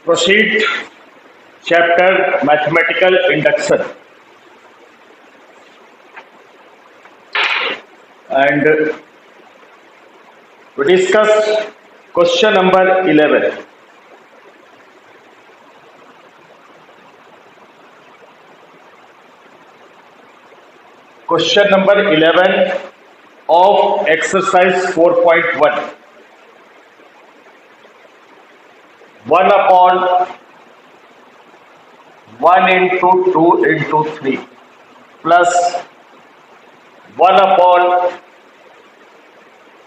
Proceed. Chapter Mathematical Induction, and we discussed question number 11. Question number 11 of exercise 4.1. 1 upon 1 into 2 into 3 plus 1 upon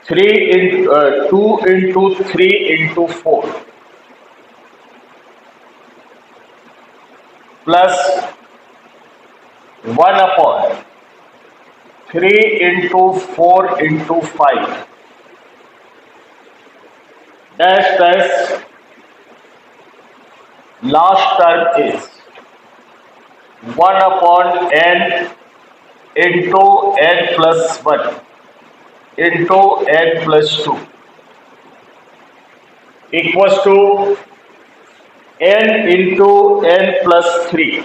3 into 2 into 3 into 4 plus 1 upon 3 into 4 into 5 dash dash last term is 1 upon n into n plus 1 into n plus 2 equals to n into n plus 3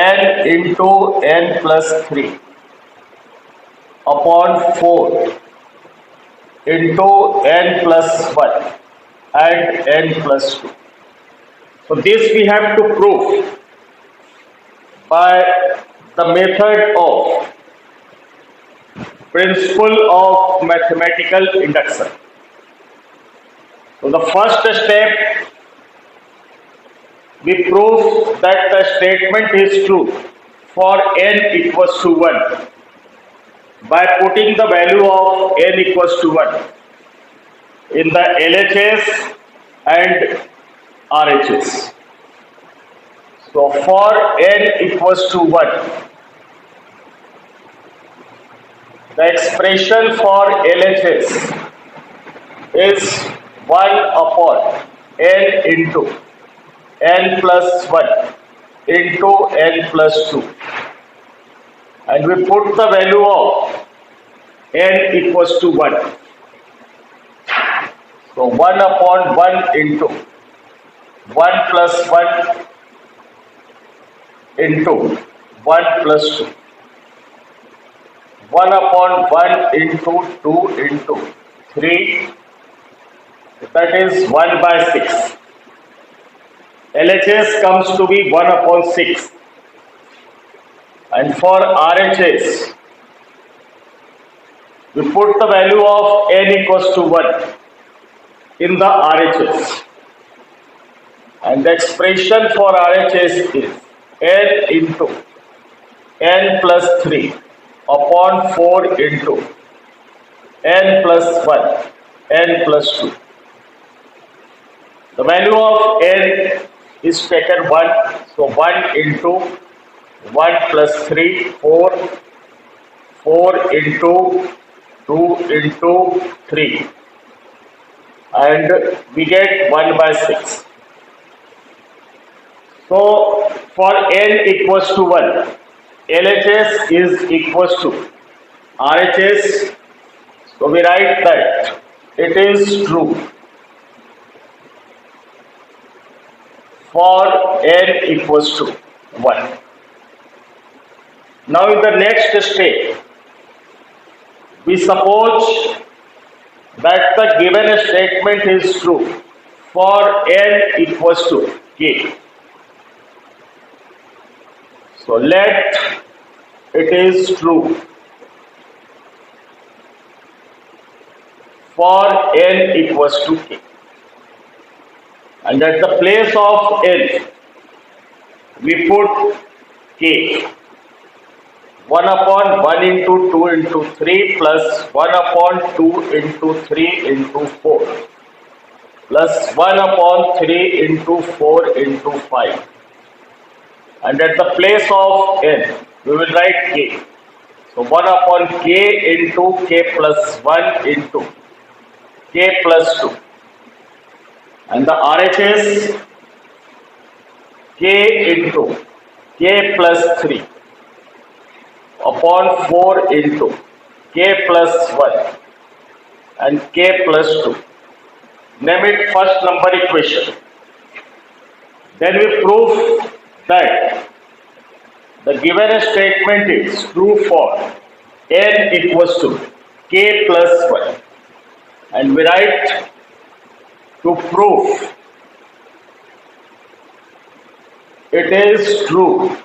n into n plus 3 upon 4 into n plus 1 and n plus 2. So this we have to prove by the method of principle of mathematical induction. So the first step, we prove that the statement is true for n equals to 1 by putting the value of n equals to 1 in the LHS and RHS. So for n equals to 1, the expression for LHS is 1 upon n into n plus 1 into n plus 2, and we put the value of n equals to 1. So 1 upon 1 into 1 plus 1 into 1 plus 2. 1 upon 1 into 2 into 3, that is 1 by 6. LHS comes to be 1 upon 6. And for RHS, we put the value of n equals to 1 in the RHS. And the expression for RHS is n into n plus 3 upon 4 into n plus 1 n plus 2. The value of n is taken 1, so 1 into 1 plus 3, 4, 4 into 2 into 3, and we get 1 by 6. So for n equals to 1, LHS is equals to RHS, so we write that it is true for n equals to 1. Now in the next step, we suppose that the given statement is true for n equals to k. So let it is true for n equals to k. And at the place of n, we put k. 1 upon 1 into 2 into 3 plus 1 upon 2 into 3 into 4 plus 1 upon 3 into 4 into 5. And at the place of n, we will write k. So 1 upon k into k plus 1 into k plus 2. And the RHS, k into k plus 3 upon 4 into k plus 1 and k plus 2 name it first number equation. Then we prove that the given statement is true for n equals to k plus 1, and we write to prove it is true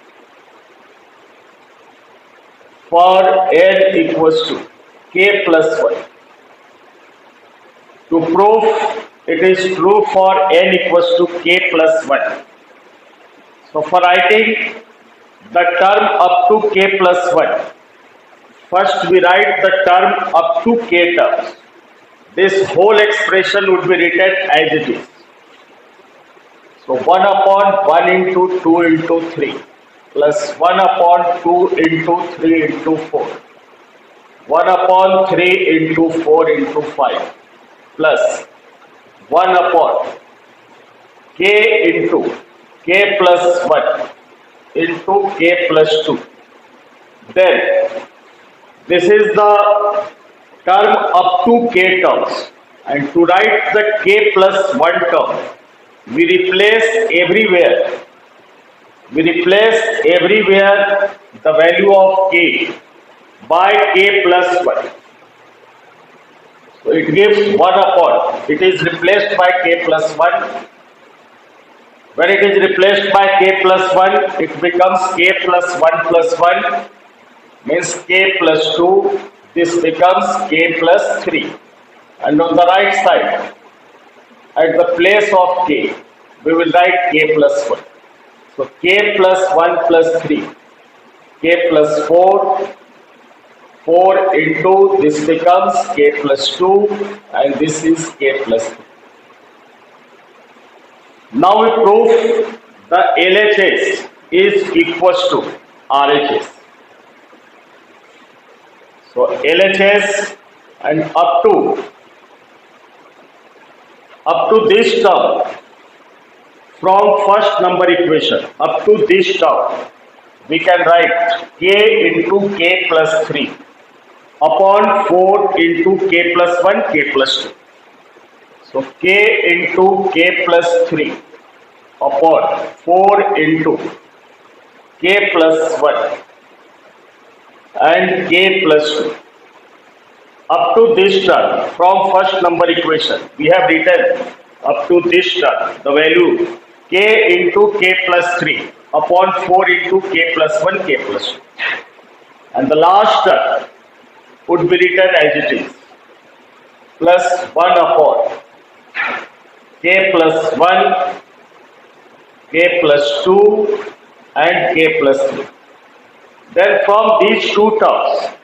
for n equals to k plus 1. To prove it is true for n equals to k plus 1. So for writing the term up to k plus 1, first we write the term up to k terms. This whole expression would be written as it is. So 1 upon 1 into 2 into 3 plus 1 upon 2 into 3 into 4, 1 upon 3 into 4 into 5 plus 1 upon k into k plus 1 into k plus 2. Then this is the term up to k terms, and to write the k plus 1 term, we replace everywhere the value of k by k plus 1. So it gives 1 upon, it is replaced by k plus 1. When it is replaced by k plus 1, it becomes k plus 1 plus 1, means k plus 2. This becomes k plus 3. And on the right side, at the place of k, we will write k plus 1. So k plus 1 plus 3, k plus 4, 4 into this becomes k plus 2, and this is k plus 3. Now we prove the LHS is equals to RHS. So LHS and up to this term, from first number equation up to this term, we can write k into k plus 3 upon 4 into k plus 1 k plus 2. So k into k plus 3 upon 4 into k plus 1 and k plus 2. Up to this term, from first number equation, we have written up to this term the value k into k plus 3 upon 4 into k plus 1 k plus 2. And the last term would be written as it is, plus 1 upon k plus 1, k plus 2 and k plus 3. Then from these two terms,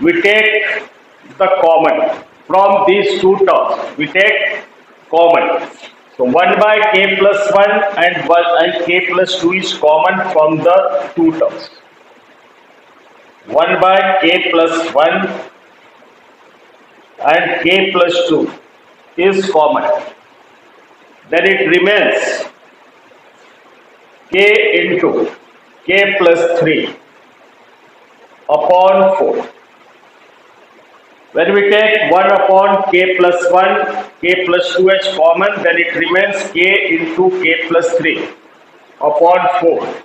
we take the common. From these two terms, we take common. So 1 by k plus 1 and k plus 2 is common from the two terms. 1 by k plus 1 and k plus 2 is common. Then it remains k into k plus 3 upon 4. When we take 1 upon k plus 1, k plus 2 as common, then it remains k into k plus 3 upon 4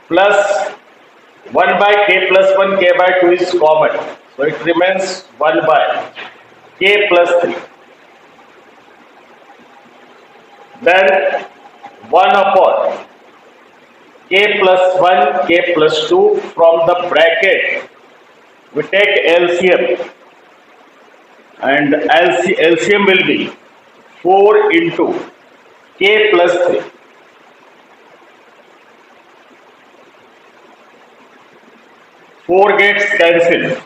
plus 1 by k plus 1, k by 2 is common. So it remains 1 by k plus 3. Then 1 upon k plus 1, k plus 2, from the bracket we take LCM, and LCM will be 4 into k plus 3. 4 gets cancelled.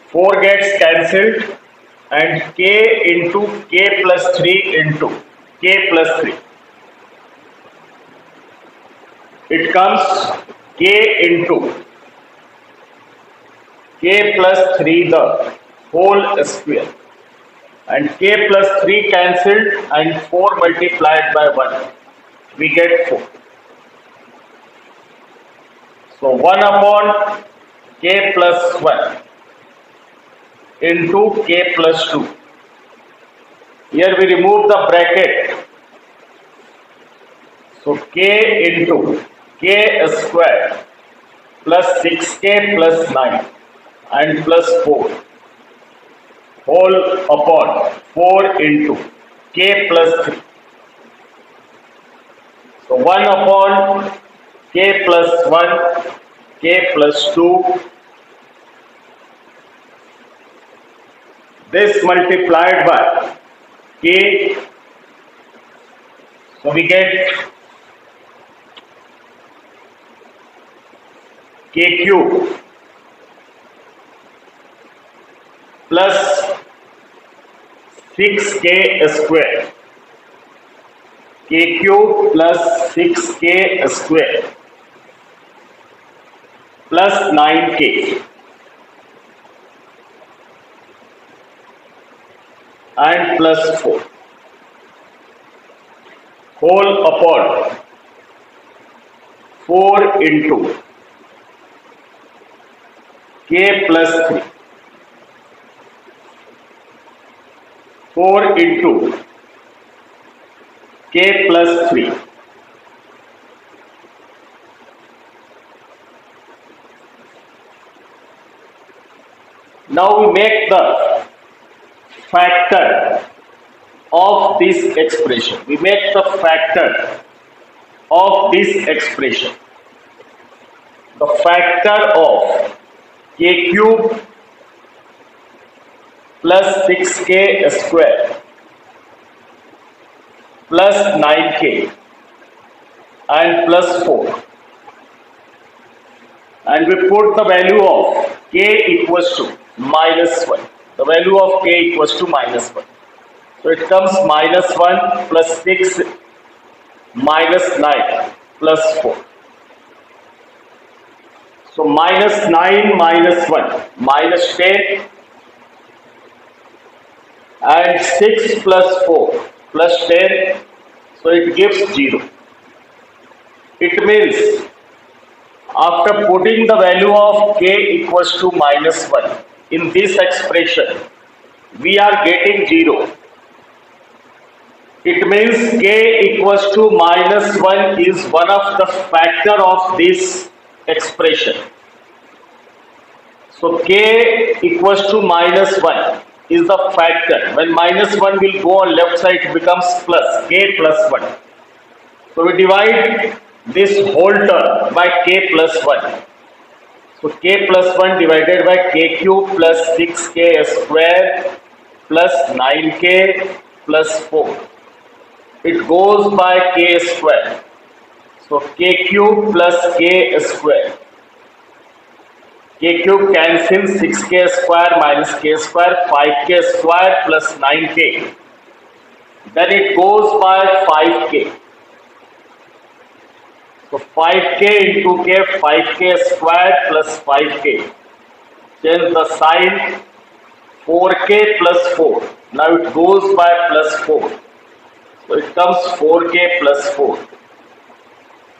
4 gets cancelled, and k into k plus 3 into k plus 3. It comes k into k plus 3 the whole square, and k plus 3 cancelled and 4 multiplied by 1, we get 4. So 1 upon k plus 1 into k plus 2. Here we remove the bracket. So k into k square plus 6k plus 9 and plus 4 whole upon 4 into k plus 3. So 1 upon k plus 1, k plus 2, this multiplied by k, so we get k cube plus 6k square, k cube plus 6k square plus 9k and plus 4 whole upon 4 into k plus 3, 4 into k plus 3. Now we make the factor of this expression. We make the factor of this expression. The factor of k cube plus 6k square plus 9k and plus 4, and we put the value of k equals to minus 1. The value of k equals to minus 1. So it comes minus 1 plus 6 minus 9 plus 4. So minus 9 minus 1 minus 10 and 6 plus 4 plus 10, so it gives 0. It means after putting the value of k equals to minus 1 in this expression, we are getting 0. It means k equals to minus 1 is one of the factor of this expression. So k equals to minus 1 is the factor. When minus 1 will go on left side, it becomes plus, k plus 1. So we divide this whole term by k plus 1. So k plus 1 divided by k cube plus 6k square plus 9k plus 4. It goes by k square. So k cube plus k square. K cube cancels 6k square minus k square, 5k square plus 9k. Then it goes by 5k. So 5k into k, 5k square plus 5k. Change the sign, 4k plus 4. Now it goes by plus 4. So it comes 4k plus 4.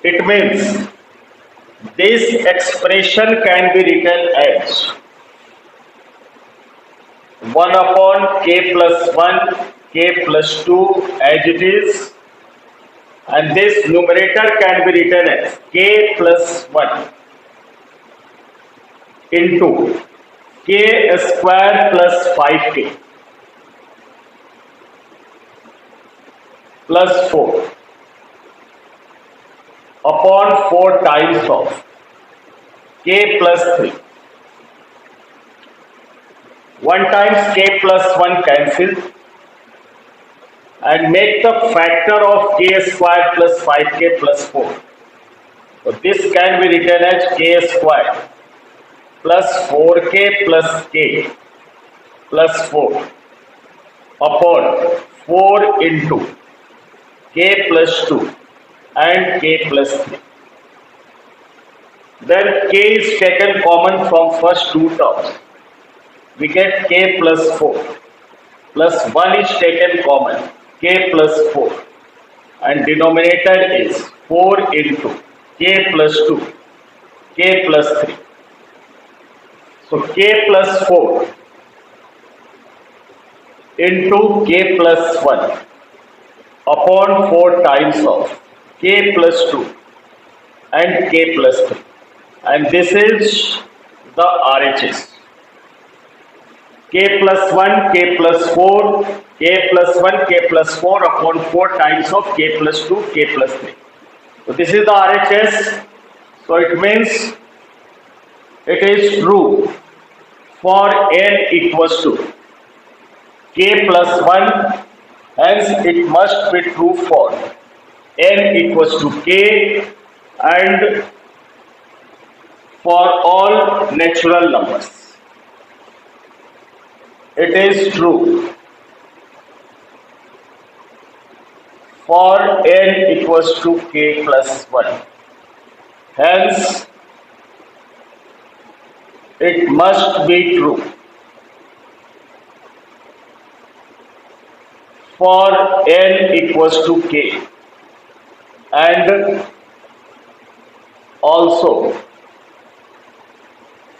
It means this expression can be written as 1 upon k plus 1, k plus 2 as it is, and this numerator can be written as k plus 1 into k square plus 5k plus 4 upon 4 times of k plus 3. 1 times k plus 1 cancelled, and make the factor of k square plus 5k plus 4. So this can be written as k square plus 4k plus k plus 4 upon 4 into k plus 2 and k plus 3. Then k is taken common from first two terms. We get k plus 4 plus 1 is taken common, k plus 4, and denominator is 4 into k plus 2, k plus 3. So k plus 4 into k plus 1 upon 4 times of k plus 2 and k plus 3. And this is the RHS. K plus 1, K plus 4, K plus 1, K plus 4 upon 4 times of K plus 2, K plus 3. So this is the RHS. So it means it is true for n equals to K plus 1, hence it must be true for n equals to K and for all natural numbers. It is true for n equals to k plus 1. Hence, it must be true for n equals to k and also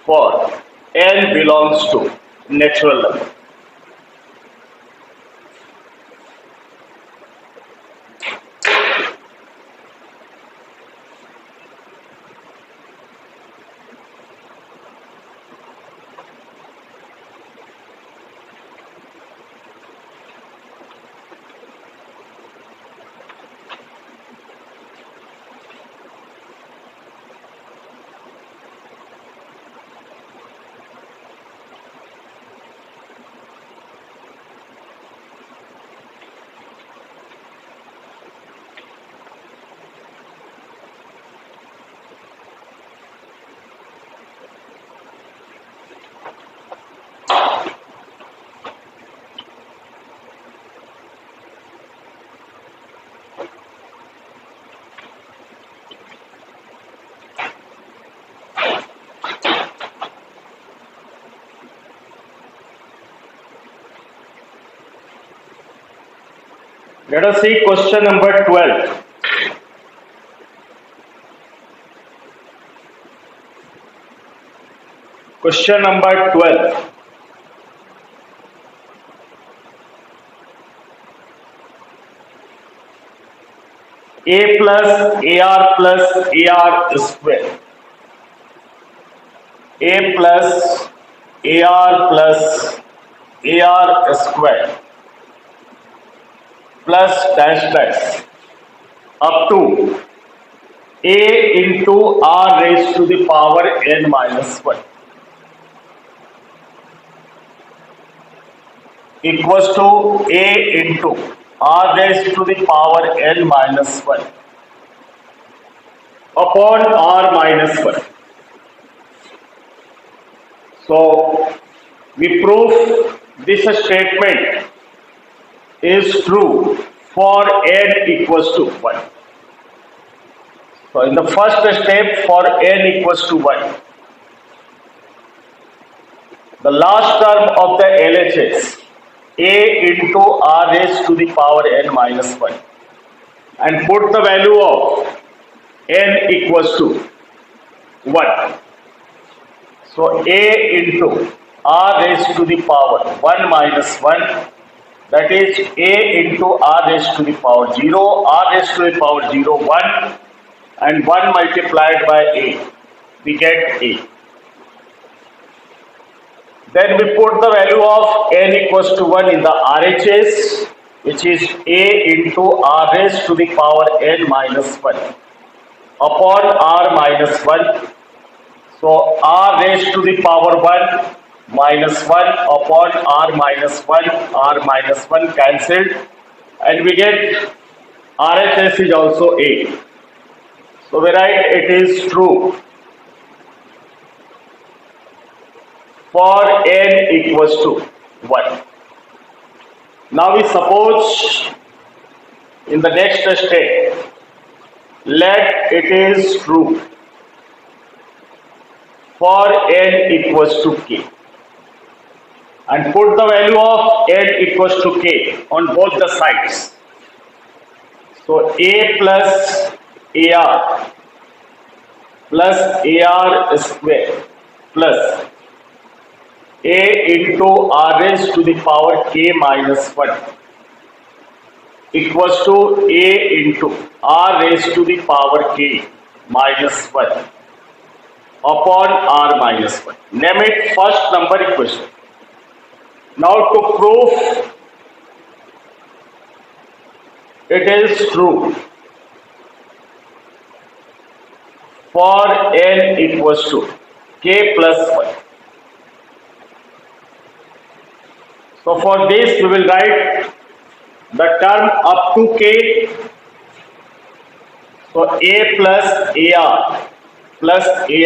for n belongs to natural number. Let us see question number 12. Question number 12. A plus AR square. A plus AR square plus dash dash up to A into R raised to the power n minus 1 equals to A into R raised to the power n minus 1 upon R minus 1. So we prove this statement is true for n equals to 1. So in the first step for n equals to 1, the last term of the LHS A into R raised to the power n minus 1 and put the value of n equals to 1. So A into R raised to the power 1 minus 1, that is A into R raised to the power 0, R raised to the power 0, 1 and 1 multiplied by A, we get A. Then we put the value of n equals to 1 in the RHS, which is A into R raised to the power n minus 1 upon R minus 1. So R raised to the power 1 minus 1 upon R minus 1 cancelled, and we get RHS is also A. So we write it is true for n equals to 1. Now we suppose in the next step, let it is true for n equals to k and put the value of n equals to k on both the sides. So A plus AR square plus A into r raised to the power k minus 1 equals to A into r raised to the power k minus 1 upon r minus 1. Name it first number equation. Now to prove it is true for n equals to k plus 1. So for this we will write the term up to k. So a plus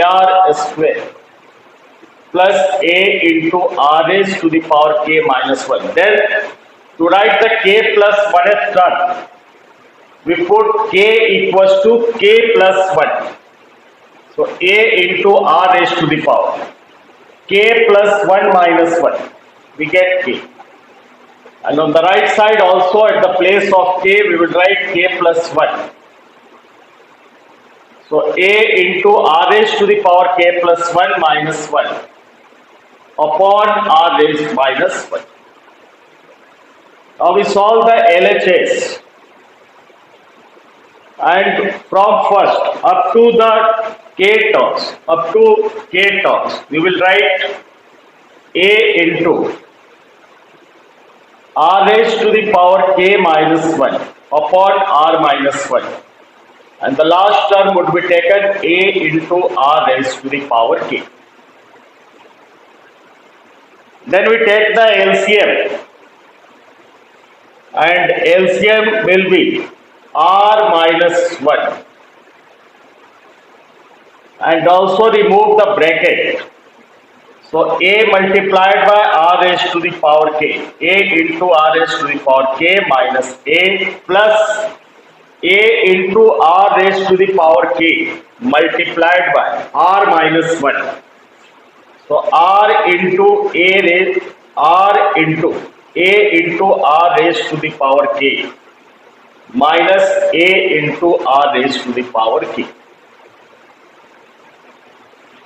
ar square plus a into r raised to the power k minus 1. Then to write the k plus 1th term, we put k equals to k plus 1. So a into r raised to the power k plus 1 minus 1. We get k. And on the right side also at the place of k we will write k plus 1. So a into r raised to the power k plus 1 minus 1 upon r raised minus 1. Now we solve the LHS. And from first up to the k terms, we will write a into r raised to the power k minus 1 upon r minus 1. And the last term would be taken a into r raised to the power k. Then we take the LCM. And LCM will be r minus 1 and also remove the bracket. So a multiplied by r raised to the power k, a into r raised to the power k minus a plus a into r raised to the power k multiplied by r minus 1. So r into r raised to the power k minus a into r raised to the power k.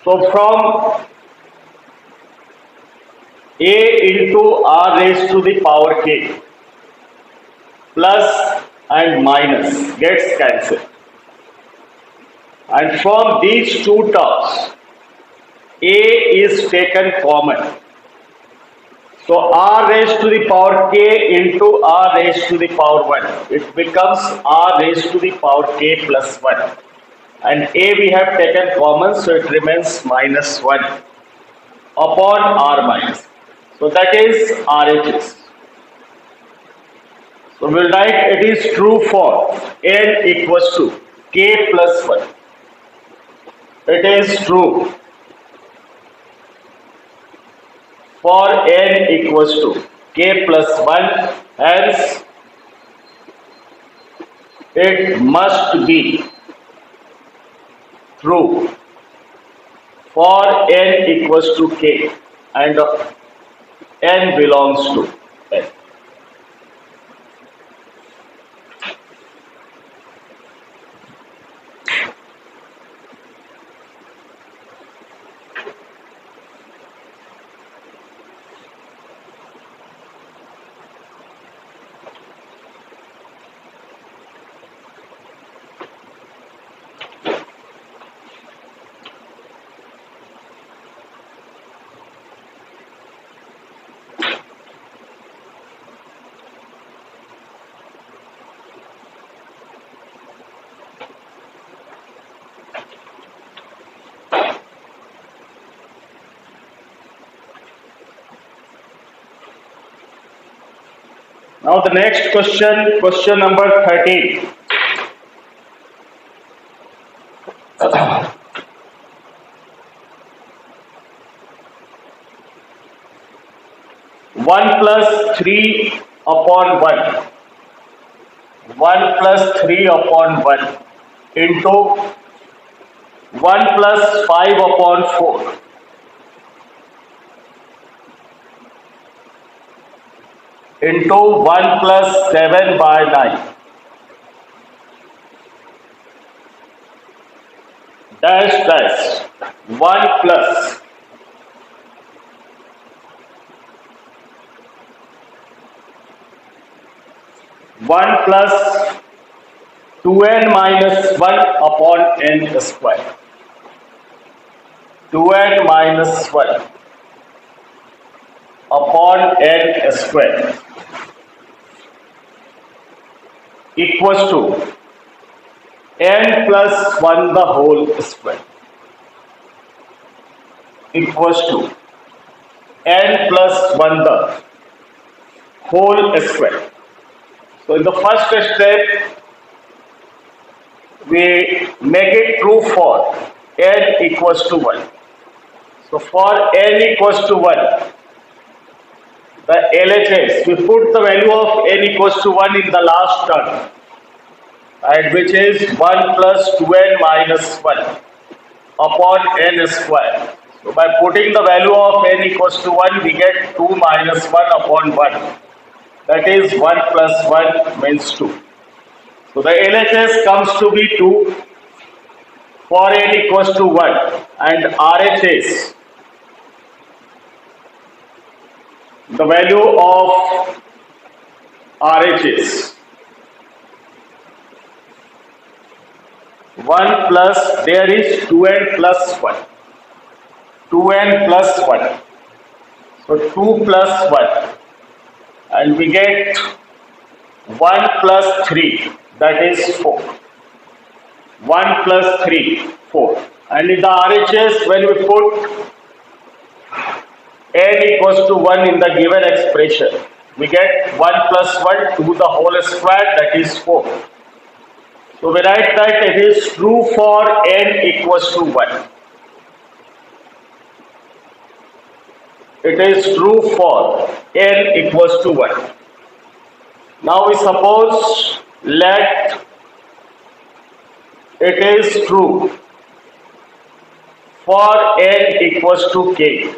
So from a into r raised to the power k plus and minus gets cancelled. And from these two terms, a is taken common. So r raised to the power k into r raised to the power 1. It becomes r raised to the power k plus 1. And a we have taken common, so it remains minus 1 upon r minus. So that is RHS. So we will write it is true for n equals to k plus 1. It is true for n equals to k plus 1, hence it must be true for n equals to k and n belongs to n. Now the next question number 13. One plus 3 upon 1. 1 plus 3 upon 1 into 1 plus 5 upon 4 into 1 plus 7 by 9 dash dash 1 plus 1 plus 2n minus 1 upon n square. 2n minus 1 upon n square equals to n plus 1 the whole square equals to n plus 1 the whole square. So in the first step, we make it true for n equals to 1. So for n equals to 1, the LHS, we put the value of n equals to 1 in the last term, and which is 1 plus 2n minus 1 upon n square. So by putting the value of n equals to 1, we get 2 minus 1 upon 1. That is 1 plus 1 means 2. So the LHS comes to be 2 for n equals to 1, and RHS, the value of RHS 1 plus, there is 2n plus 1. 2n plus 1. So 2 plus 1. And we get 1 plus 3. That is 4. 1 plus 3, 4. And in the RHS, when we put n equals to 1 in the given expression, we get 1 plus 1 to the whole square, that is 4. So we write that it is true for n equals to 1. It is true for n equals to 1. Now we suppose let it is true for n equals to k.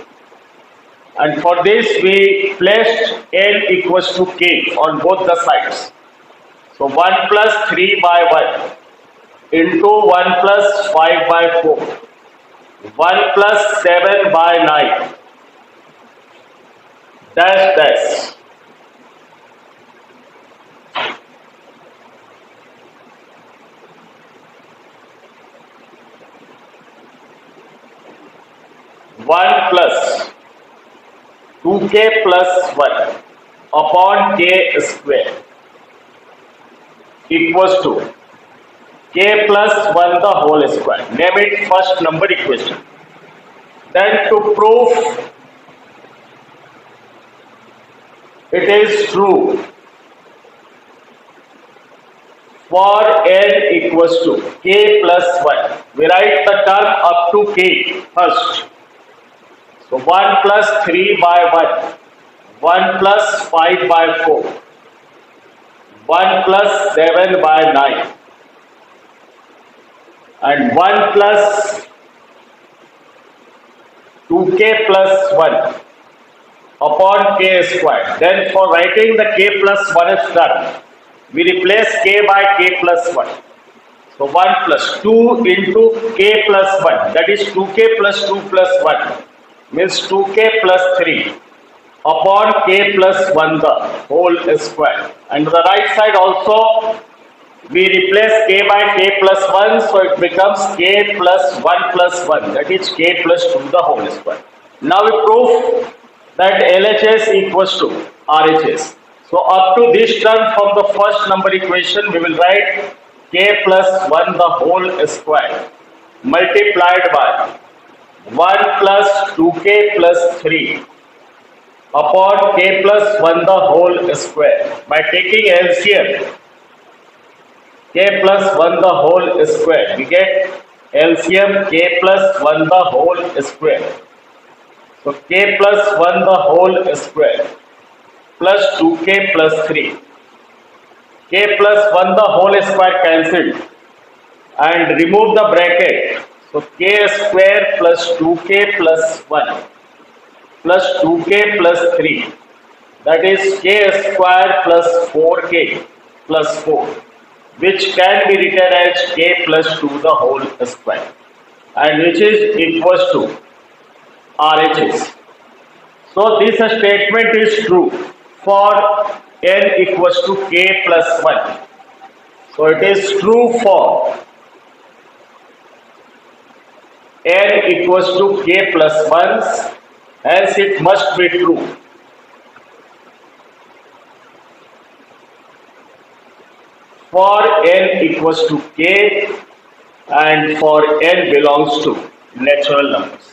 And for this we placed n equals to k on both the sides. So 1 plus 3 by 1 into 1 plus 5 by 4. 1 plus 7 by 9. Dash dash. One plus 2k plus 1 upon k square equals to k plus 1 the whole square. Name it first number equation. Then to prove it is true for n equals to k plus 1, we write the term up to k first. So 1 plus 3 by 1, 1 plus 5 by 4, 1 plus 7 by 9, and 1 plus 2k plus 1 upon k square. Then for writing the k plus 1 term, we replace k by k plus 1. So 1 plus 2 into k plus 1, that is 2k plus 2 plus 1, means 2k plus 3 upon k plus 1 the whole square. And the right side also we replace k by k plus 1, so it becomes k plus 1 plus 1, that is k plus 2 the whole square. Now we prove that LHS equals to RHS. So up to this term from the first number equation, we will write k plus 1 the whole square multiplied by 1 plus 2k plus 3 upon k plus 1 the whole square. By taking LCM, k plus 1 the whole square, we get LCM k plus 1 the whole square. So k plus 1 the whole square plus 2k plus 3. K plus 1 the whole square cancelled and remove the bracket. So k square plus 2k plus 1 plus 2k plus 3, that is k square plus 4k plus 4, which can be written as k plus 2 the whole square, and which is equals to RHS. So this statement is true for n equals to k plus 1. So it is true for n equals to k plus 1, hence it must be true. For n equals to k and for n belongs to natural numbers.